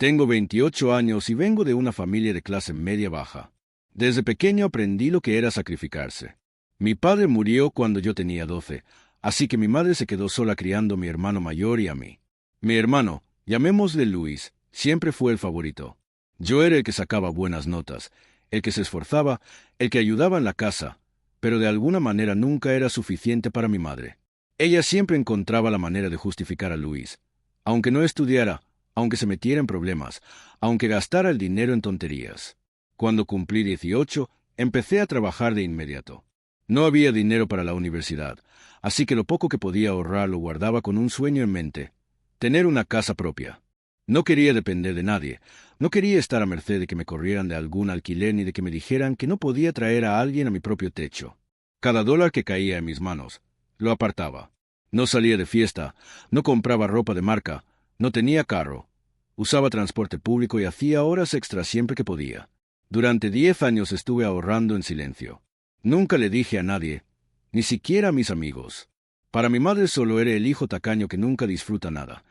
Tengo 28 años y vengo de una familia de clase media baja. Desde pequeño aprendí lo que era sacrificarse. Mi padre murió cuando yo tenía 12, así que mi madre se quedó sola criando a mi hermano mayor y a mí. Mi hermano, llamémosle Luis, siempre fue el favorito. Yo era el que sacaba buenas notas, el que se esforzaba, el que ayudaba en la casa, pero de alguna manera nunca era suficiente para mi madre. Ella siempre encontraba la manera de justificar a Luis. Aunque no estudiara, aunque se metiera en problemas, aunque gastara el dinero en tonterías. Cuando cumplí 18, empecé a trabajar de inmediato. No había dinero para la universidad, así que lo poco que podía ahorrar lo guardaba con un sueño en mente: tener una casa propia. No quería depender de nadie, no quería estar a merced de que me corrieran de algún alquiler ni de que me dijeran que no podía traer a alguien a mi propio techo. Cada dólar que caía en mis manos, lo apartaba. No salía de fiesta, no compraba ropa de marca, no tenía carro. Usaba transporte público y hacía horas extras siempre que podía. Durante 10 años estuve ahorrando en silencio. Nunca le dije a nadie, ni siquiera a mis amigos. Para mi madre solo era el hijo tacaño que nunca disfruta nada,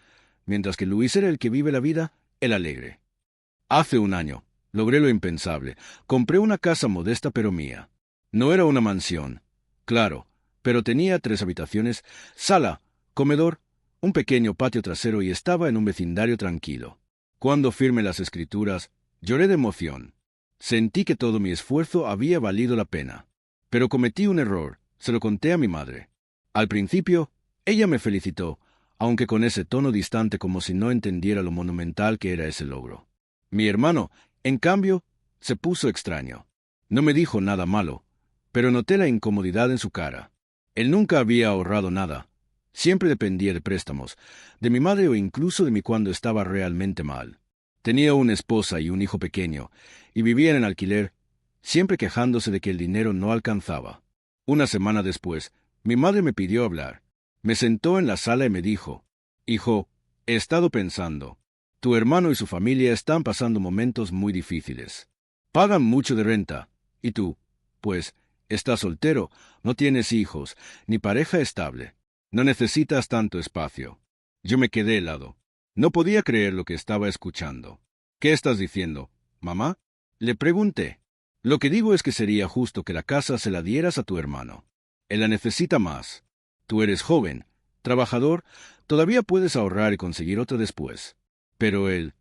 mientras que Luis era el que vive la vida, el alegre. Hace un año, logré lo impensable. Compré una casa modesta pero mía. No era una mansión, claro, pero tenía 3 habitaciones, sala, comedor, un pequeño patio trasero y estaba en un vecindario tranquilo. Cuando firmé las escrituras, lloré de emoción. Sentí que todo mi esfuerzo había valido la pena. Pero cometí un error, se lo conté a mi madre. Al principio, ella me felicitó, aunque con ese tono distante como si no entendiera lo monumental que era ese logro. Mi hermano, en cambio, se puso extraño. No me dijo nada malo, pero noté la incomodidad en su cara. Él nunca había ahorrado nada. Siempre dependía de préstamos, de mi madre o incluso de mí cuando estaba realmente mal. Tenía una esposa y un hijo pequeño, y vivían en alquiler, siempre quejándose de que el dinero no alcanzaba. Una semana después, mi madre me pidió hablar. Me sentó en la sala y me dijo: «Hijo, he estado pensando. Tu hermano y su familia están pasando momentos muy difíciles. Pagan mucho de renta, y tú, pues, estás soltero, no tienes hijos, ni pareja estable. No necesitas tanto espacio». Yo me quedé helado. No podía creer lo que estaba escuchando. «¿Qué estás diciendo, mamá?», le pregunté. «Lo que digo es que sería justo que la casa se la dieras a tu hermano. Él la necesita más. Tú eres joven, trabajador, todavía puedes ahorrar y conseguir otra después. Pero él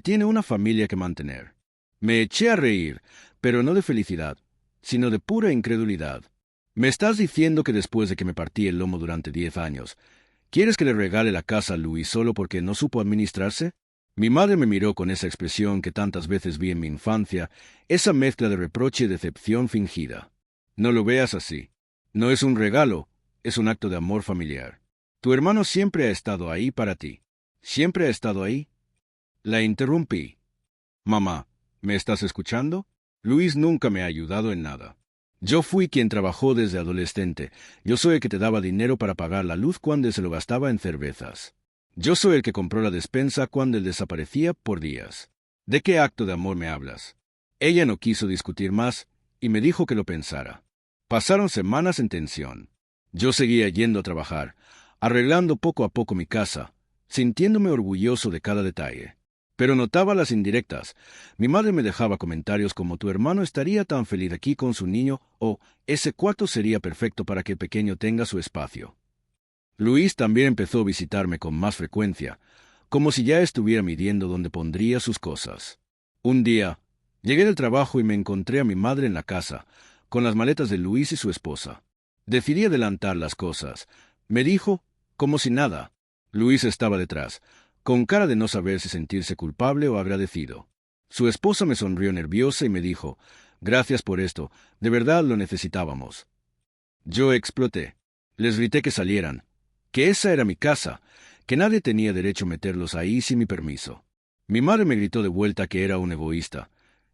tiene una familia que mantener». Me eché a reír, pero no de felicidad, sino de pura incredulidad. «¿Me estás diciendo que después de que me partí el lomo durante 10 años, quieres que le regale la casa a Luis solo porque no supo administrarse?» Mi madre me miró con esa expresión que tantas veces vi en mi infancia, esa mezcla de reproche y decepción fingida. «No lo veas así. No es un regalo, es un acto de amor familiar. Tu hermano siempre ha estado ahí para ti. Siempre ha estado ahí». La interrumpí. «Mamá, ¿me estás escuchando? Luis nunca me ha ayudado en nada. Yo fui quien trabajó desde adolescente. Yo soy el que te daba dinero para pagar la luz cuando se lo gastaba en cervezas. Yo soy el que compró la despensa cuando él desaparecía por días. ¿De qué acto de amor me hablas?». Ella no quiso discutir más y me dijo que lo pensara. Pasaron semanas en tensión. Yo seguía yendo a trabajar, arreglando poco a poco mi casa, sintiéndome orgulloso de cada detalle. Pero notaba las indirectas. Mi madre me dejaba comentarios como: «Tu hermano estaría tan feliz aquí con su niño», o «ese cuarto sería perfecto para que el pequeño tenga su espacio». Luis también empezó a visitarme con más frecuencia, como si ya estuviera midiendo dónde pondría sus cosas. Un día, llegué del trabajo y me encontré a mi madre en la casa, con las maletas de Luis y su esposa. Decidí adelantar las cosas. Me dijo, como si nada. Luis estaba detrás, con cara de no saber si sentirse culpable o agradecido. Su esposa me sonrió nerviosa y me dijo: «Gracias por esto, de verdad lo necesitábamos». Yo exploté. Les grité que salieran, que esa era mi casa, que nadie tenía derecho a meterlos ahí sin mi permiso. Mi madre me gritó de vuelta que era un egoísta,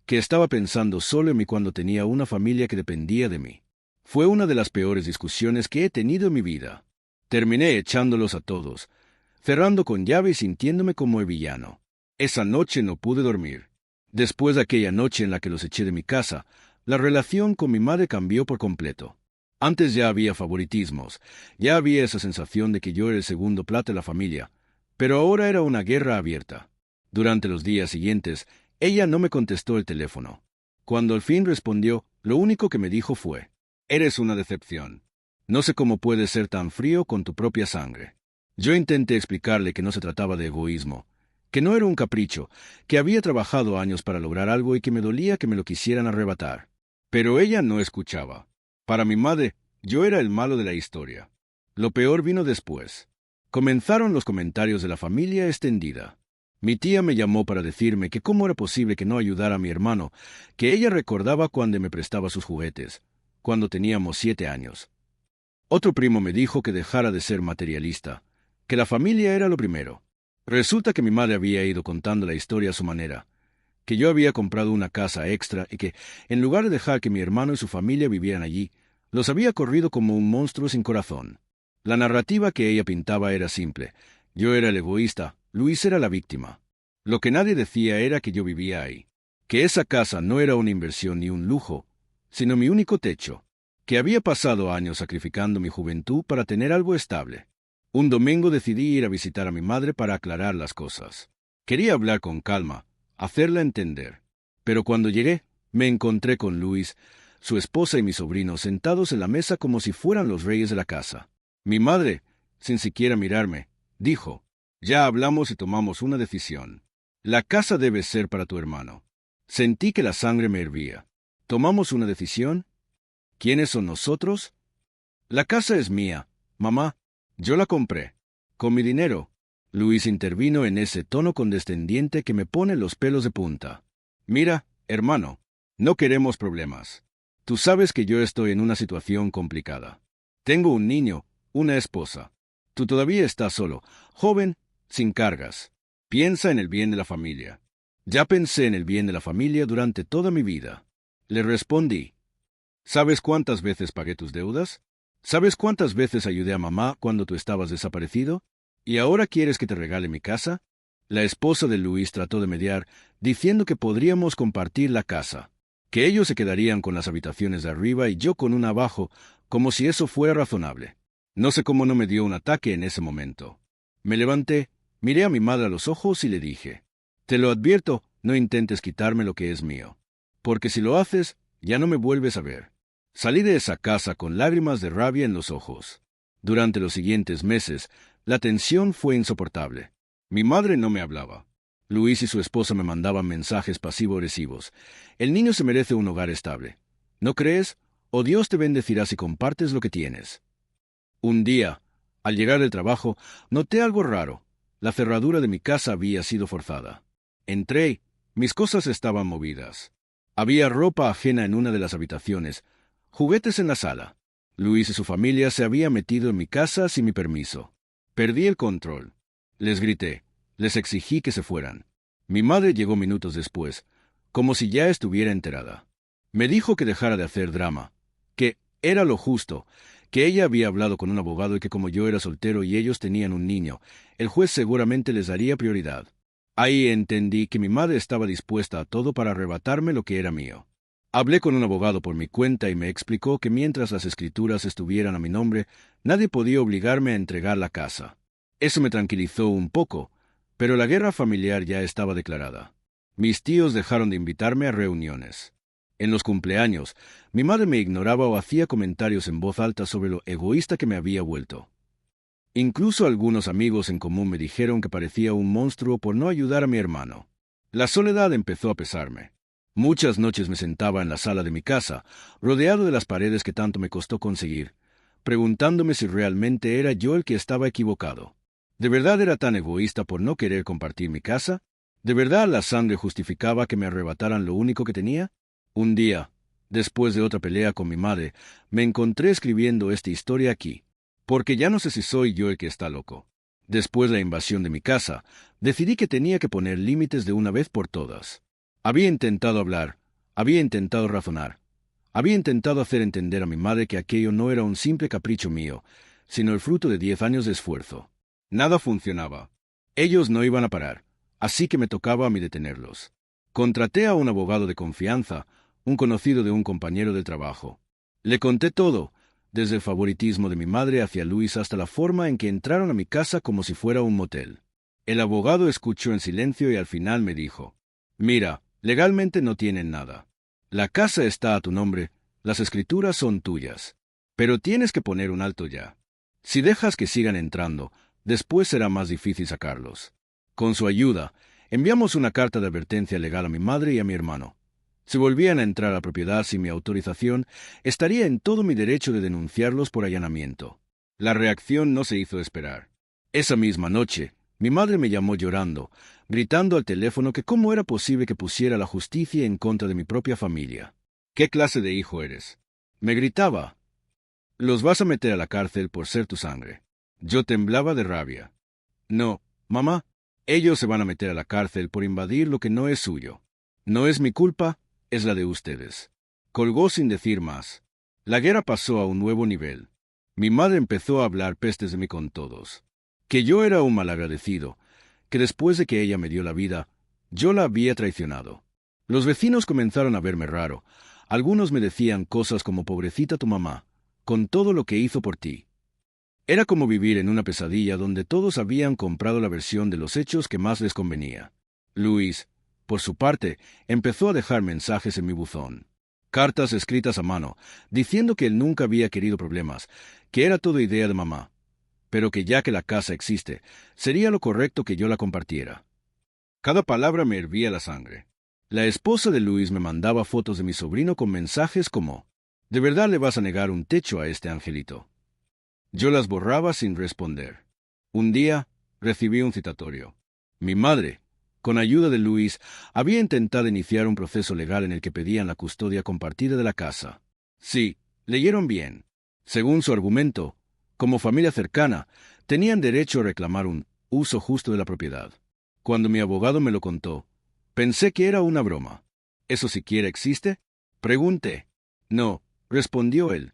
que estaba pensando solo en mí cuando tenía una familia que dependía de mí. Fue una de las peores discusiones que he tenido en mi vida. Terminé echándolos a todos, cerrando con llave y sintiéndome como el villano. Esa noche no pude dormir. Después de aquella noche en la que los eché de mi casa, la relación con mi madre cambió por completo. Antes ya había favoritismos, ya había esa sensación de que yo era el segundo plato de la familia, pero ahora era una guerra abierta. Durante los días siguientes, ella no me contestó el teléfono. Cuando al fin respondió, lo único que me dijo fue: «Eres una decepción. No sé cómo puedes ser tan frío con tu propia sangre». Yo intenté explicarle que no se trataba de egoísmo, que no era un capricho, que había trabajado años para lograr algo y que me dolía que me lo quisieran arrebatar. Pero ella no escuchaba. Para mi madre, yo era el malo de la historia. Lo peor vino después. Comenzaron los comentarios de la familia extendida. Mi tía me llamó para decirme que cómo era posible que no ayudara a mi hermano, que ella recordaba cuando me prestaba sus juguetes, cuando teníamos 7 años. Otro primo me dijo que dejara de ser materialista, que la familia era lo primero. Resulta que mi madre había ido contando la historia a su manera, que yo había comprado una casa extra y que, en lugar de dejar que mi hermano y su familia vivieran allí, los había corrido como un monstruo sin corazón. La narrativa que ella pintaba era simple. Yo era el egoísta, Luis era la víctima. Lo que nadie decía era que yo vivía ahí, que esa casa no era una inversión ni un lujo, sino mi único techo, que había pasado años sacrificando mi juventud para tener algo estable. Un domingo decidí ir a visitar a mi madre para aclarar las cosas. Quería hablar con calma, hacerla entender. Pero cuando llegué, me encontré con Luis, su esposa y mi sobrino sentados en la mesa como si fueran los reyes de la casa. Mi madre, sin siquiera mirarme, dijo: «Ya hablamos y tomamos una decisión. La casa debe ser para tu hermano». Sentí que la sangre me hervía. ¿Tomamos una decisión? ¿Quiénes son nosotros? La casa es mía, mamá. Yo la compré. Con mi dinero. Luis intervino en ese tono condescendiente que me pone los pelos de punta. «Mira, hermano, no queremos problemas. Tú sabes que yo estoy en una situación complicada. Tengo un niño, una esposa. Tú todavía estás solo, joven, sin cargas. Piensa en el bien de la familia». Ya pensé en el bien de la familia durante toda mi vida. Le respondí: «¿Sabes cuántas veces pagué tus deudas? ¿Sabes cuántas veces ayudé a mamá cuando tú estabas desaparecido? ¿Y ahora quieres que te regale mi casa?» La esposa de Luis trató de mediar, diciendo que podríamos compartir la casa, que ellos se quedarían con las habitaciones de arriba y yo con una abajo, como si eso fuera razonable. No sé cómo no me dio un ataque en ese momento. Me levanté, miré a mi madre a los ojos y le dije: «Te lo advierto, no intentes quitarme lo que es mío, porque si lo haces, ya no me vuelves a ver». Salí de esa casa con lágrimas de rabia en los ojos. Durante los siguientes meses, la tensión fue insoportable. Mi madre no me hablaba. Luis y su esposa me mandaban mensajes pasivo-agresivos. «El niño se merece un hogar estable. ¿No crees? O Dios te bendecirá si compartes lo que tienes». Un día, al llegar del trabajo, noté algo raro. La cerradura de mi casa había sido forzada. Entré. Mis cosas estaban movidas. Había ropa ajena en una de las habitaciones, juguetes en la sala. Luis y su familia se habían metido en mi casa sin mi permiso. Perdí el control. Les grité. Les exigí que se fueran. Mi madre llegó minutos después, como si ya estuviera enterada. Me dijo que dejara de hacer drama, que era lo justo, que ella había hablado con un abogado y que como yo era soltero y ellos tenían un niño, el juez seguramente les daría prioridad. Ahí entendí que mi madre estaba dispuesta a todo para arrebatarme lo que era mío. Hablé con un abogado por mi cuenta y me explicó que mientras las escrituras estuvieran a mi nombre, nadie podía obligarme a entregar la casa. Eso me tranquilizó un poco, pero la guerra familiar ya estaba declarada. Mis tíos dejaron de invitarme a reuniones. En los cumpleaños, mi madre me ignoraba o hacía comentarios en voz alta sobre lo egoísta que me había vuelto. Incluso algunos amigos en común me dijeron que parecía un monstruo por no ayudar a mi hermano. La soledad empezó a pesarme. Muchas noches me sentaba en la sala de mi casa, rodeado de las paredes que tanto me costó conseguir, preguntándome si realmente era yo el que estaba equivocado. ¿De verdad era tan egoísta por no querer compartir mi casa? ¿De verdad la sangre justificaba que me arrebataran lo único que tenía? Un día, después de otra pelea con mi madre, me encontré escribiendo esta historia aquí, porque ya no sé si soy yo el que está loco. Después de la invasión de mi casa, decidí que tenía que poner límites de una vez por todas. Había intentado hablar, había intentado razonar, había intentado hacer entender a mi madre que aquello no era un simple capricho mío, sino el fruto de 10 años de esfuerzo. Nada funcionaba. Ellos no iban a parar, así que me tocaba a mí detenerlos. Contraté a un abogado de confianza, un conocido de un compañero del trabajo. Le conté todo, desde el favoritismo de mi madre hacia Luis hasta la forma en que entraron a mi casa como si fuera un motel. El abogado escuchó en silencio y al final me dijo: «Mira, legalmente no tienen nada. La casa está a tu nombre, las escrituras son tuyas. Pero tienes que poner un alto ya. Si dejas que sigan entrando, después será más difícil sacarlos». Con su ayuda, enviamos una carta de advertencia legal a mi madre y a mi hermano. Si volvían a entrar a la propiedad sin mi autorización, estaría en todo mi derecho de denunciarlos por allanamiento. La reacción no se hizo esperar. Esa misma noche, mi madre me llamó llorando, gritando al teléfono que cómo era posible que pusiera la justicia en contra de mi propia familia. «¿Qué clase de hijo eres?», me gritaba. «Los vas a meter a la cárcel por ser tu sangre». Yo temblaba de rabia. «No, mamá, ellos se van a meter a la cárcel por invadir lo que no es suyo. No es mi culpa, es la de ustedes». Colgó sin decir más. La guerra pasó a un nuevo nivel. Mi madre empezó a hablar pestes de mí con todos. Que yo era un malagradecido, que después de que ella me dio la vida, yo la había traicionado. Los vecinos comenzaron a verme raro. Algunos me decían cosas como «pobrecita tu mamá, con todo lo que hizo por ti». Era como vivir en una pesadilla donde todos habían comprado la versión de los hechos que más les convenía. Luis, por su parte, empezó a dejar mensajes en mi buzón. Cartas escritas a mano, diciendo que él nunca había querido problemas, que era todo idea de mamá, pero que ya que la casa existe, sería lo correcto que yo la compartiera. Cada palabra me hervía la sangre. La esposa de Luis me mandaba fotos de mi sobrino con mensajes como: «¿De verdad le vas a negar un techo a este angelito?». Yo las borraba sin responder. Un día, recibí un citatorio. Mi madre, con ayuda de Luis, había intentado iniciar un proceso legal en el que pedían la custodia compartida de la casa. Sí, leyeron bien. Según su argumento, como familia cercana, tenían derecho a reclamar un uso justo de la propiedad. Cuando mi abogado me lo contó, pensé que era una broma. ¿Eso siquiera existe?, pregunté. «No», respondió él.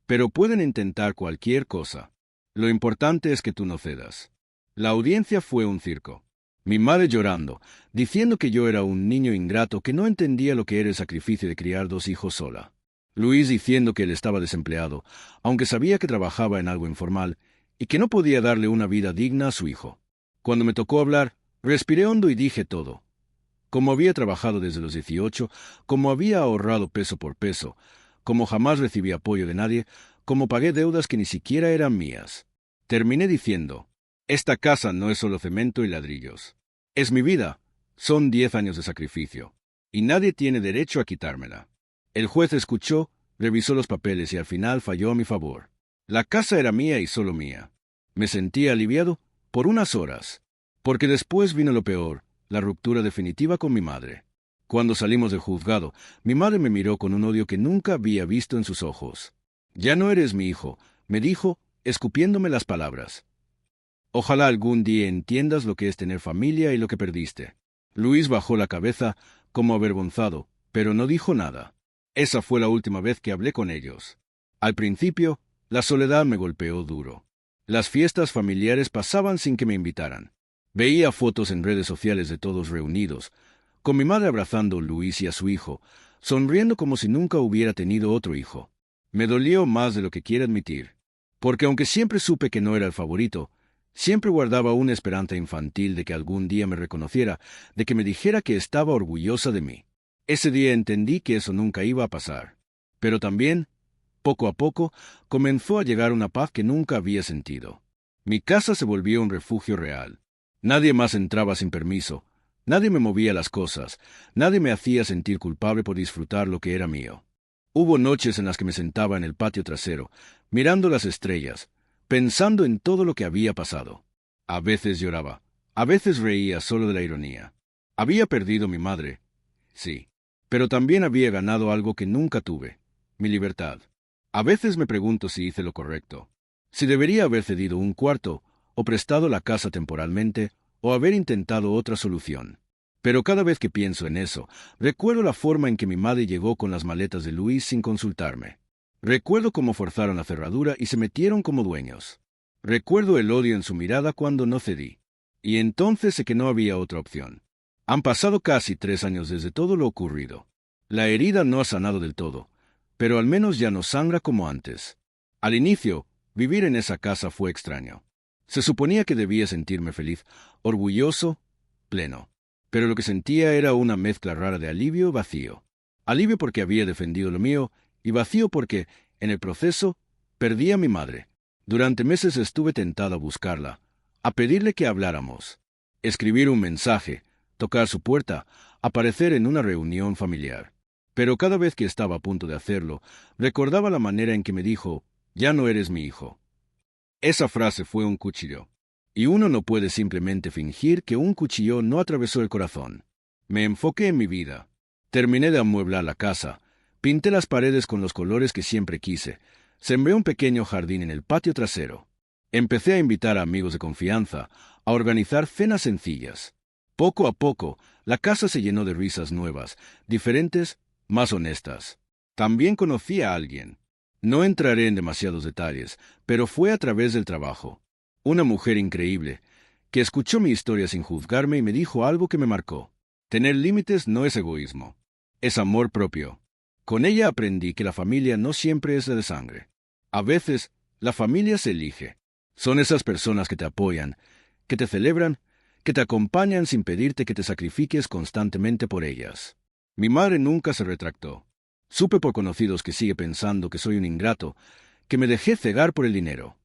«Pero pueden intentar cualquier cosa. Lo importante es que tú no cedas». La audiencia fue un circo. Mi madre llorando, diciendo que yo era un niño ingrato que no entendía lo que era el sacrificio de criar 2 hijos sola. Luis diciendo que él estaba desempleado, aunque sabía que trabajaba en algo informal, y que no podía darle una vida digna a su hijo. Cuando me tocó hablar, respiré hondo y dije todo. Como había trabajado desde los 18, como había ahorrado peso por peso, como jamás recibí apoyo de nadie, como pagué deudas que ni siquiera eran mías. Terminé diciendo: «Esta casa no es solo cemento y ladrillos. Es mi vida. Son 10 años de sacrificio. Y nadie tiene derecho a quitármela». El juez escuchó, revisó los papeles y al final falló a mi favor. La casa era mía y solo mía. Me sentí aliviado por unas horas, porque después vino lo peor, la ruptura definitiva con mi madre. Cuando salimos del juzgado, mi madre me miró con un odio que nunca había visto en sus ojos. «Ya no eres mi hijo», me dijo, escupiéndome las palabras. «Ojalá algún día entiendas lo que es tener familia y lo que perdiste». Luis bajó la cabeza, como avergonzado, pero no dijo nada. Esa fue la última vez que hablé con ellos. Al principio, la soledad me golpeó duro. Las fiestas familiares pasaban sin que me invitaran. Veía fotos en redes sociales de todos reunidos, con mi madre abrazando a Luis y a su hijo, sonriendo como si nunca hubiera tenido otro hijo. Me dolió más de lo que quiero admitir, porque aunque siempre supe que no era el favorito, siempre guardaba una esperanza infantil de que algún día me reconociera, de que me dijera que estaba orgullosa de mí. Ese día entendí que eso nunca iba a pasar. Pero también, poco a poco, comenzó a llegar una paz que nunca había sentido. Mi casa se volvió un refugio real. Nadie más entraba sin permiso. Nadie me movía las cosas, nadie me hacía sentir culpable por disfrutar lo que era mío. Hubo noches en las que me sentaba en el patio trasero, mirando las estrellas, pensando en todo lo que había pasado. A veces lloraba, a veces reía solo de la ironía. Había perdido mi madre, sí, pero también había ganado algo que nunca tuve, mi libertad. A veces me pregunto si hice lo correcto, si debería haber cedido un cuarto, o prestado la casa temporalmente, o haber intentado otra solución. Pero cada vez que pienso en eso, recuerdo la forma en que mi madre llegó con las maletas de Luis sin consultarme. Recuerdo cómo forzaron la cerradura y se metieron como dueños. Recuerdo el odio en su mirada cuando no cedí. Y entonces sé que no había otra opción. Han pasado casi 3 años desde todo lo ocurrido. La herida no ha sanado del todo, pero al menos ya no sangra como antes. Al inicio, vivir en esa casa fue extraño. Se suponía que debía sentirme feliz, orgulloso, pleno. Pero lo que sentía era una mezcla rara de alivio y vacío. Alivio porque había defendido lo mío y vacío porque, en el proceso, perdí a mi madre. Durante meses estuve tentado a buscarla, a pedirle que habláramos, escribir un mensaje, tocar su puerta, aparecer en una reunión familiar. Pero cada vez que estaba a punto de hacerlo, recordaba la manera en que me dijo, «Ya no eres mi hijo». Esa frase fue un cuchillo. Y uno no puede simplemente fingir que un cuchillo no atravesó el corazón. Me enfoqué en mi vida. Terminé de amueblar la casa, pinté las paredes con los colores que siempre quise, sembré un pequeño jardín en el patio trasero. Empecé a invitar a amigos de confianza, a organizar cenas sencillas. Poco a poco, la casa se llenó de risas nuevas, diferentes, más honestas. También conocí a alguien. No entraré en demasiados detalles, pero fue a través del trabajo. Una mujer increíble, que escuchó mi historia sin juzgarme y me dijo algo que me marcó. Tener límites no es egoísmo, es amor propio. Con ella aprendí que la familia no siempre es la de sangre. A veces, la familia se elige. Son esas personas que te apoyan, que te celebran, que te acompañan sin pedirte que te sacrifiques constantemente por ellas. Mi madre nunca se retractó. Supe por conocidos que sigue pensando que soy un ingrato, que me dejé cegar por el dinero.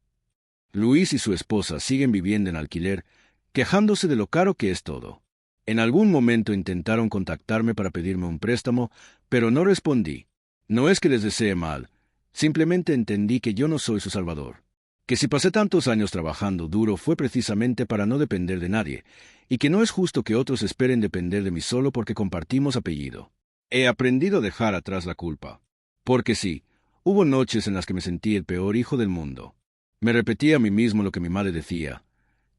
Luis y su esposa siguen viviendo en alquiler, quejándose de lo caro que es todo. En algún momento intentaron contactarme para pedirme un préstamo, pero no respondí. No es que les desee mal, simplemente entendí que yo no soy su salvador. Que si pasé tantos años trabajando duro fue precisamente para no depender de nadie, y que no es justo que otros esperen depender de mí solo porque compartimos apellido. He aprendido a dejar atrás la culpa. Porque sí, hubo noches en las que me sentí el peor hijo del mundo. Me repetía a mí mismo lo que mi madre decía,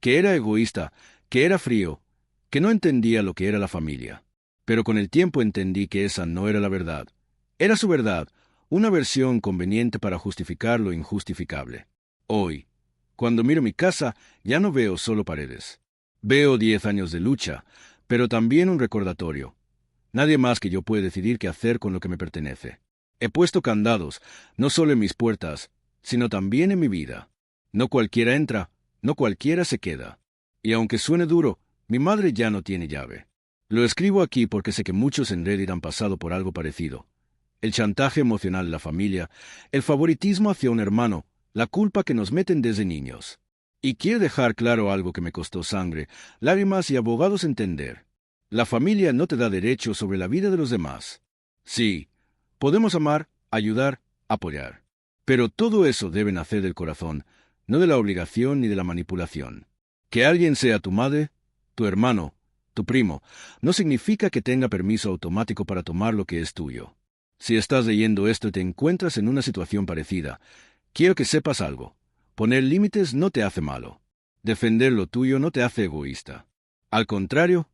que era egoísta, que era frío, que no entendía lo que era la familia. Pero con el tiempo entendí que esa no era la verdad. Era su verdad, una versión conveniente para justificar lo injustificable. Hoy, cuando miro mi casa, ya no veo solo paredes. Veo 10 años de lucha, pero también un recordatorio. Nadie más que yo puede decidir qué hacer con lo que me pertenece. He puesto candados, no solo en mis puertas, sino también en mi vida. No cualquiera entra, no cualquiera se queda. Y aunque suene duro, mi madre ya no tiene llave. Lo escribo aquí porque sé que muchos en Reddit han pasado por algo parecido. El chantaje emocional de la familia, el favoritismo hacia un hermano, la culpa que nos meten desde niños. Y quiero dejar claro algo que me costó sangre, lágrimas y abogados entender. La familia no te da derecho sobre la vida de los demás. Sí, podemos amar, ayudar, apoyar. Pero todo eso debe nacer del corazón, no de la obligación ni de la manipulación. Que alguien sea tu madre, tu hermano, tu primo, no significa que tenga permiso automático para tomar lo que es tuyo. Si estás leyendo esto y te encuentras en una situación parecida, quiero que sepas algo. Poner límites no te hace malo. Defender lo tuyo no te hace egoísta. Al contrario,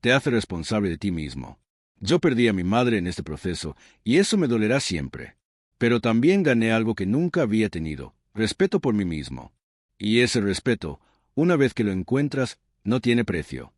te hace responsable de ti mismo. Yo perdí a mi madre en este proceso, y eso me dolerá siempre. Pero también gané algo que nunca había tenido, respeto por mí mismo. Y ese respeto, una vez que lo encuentras, no tiene precio.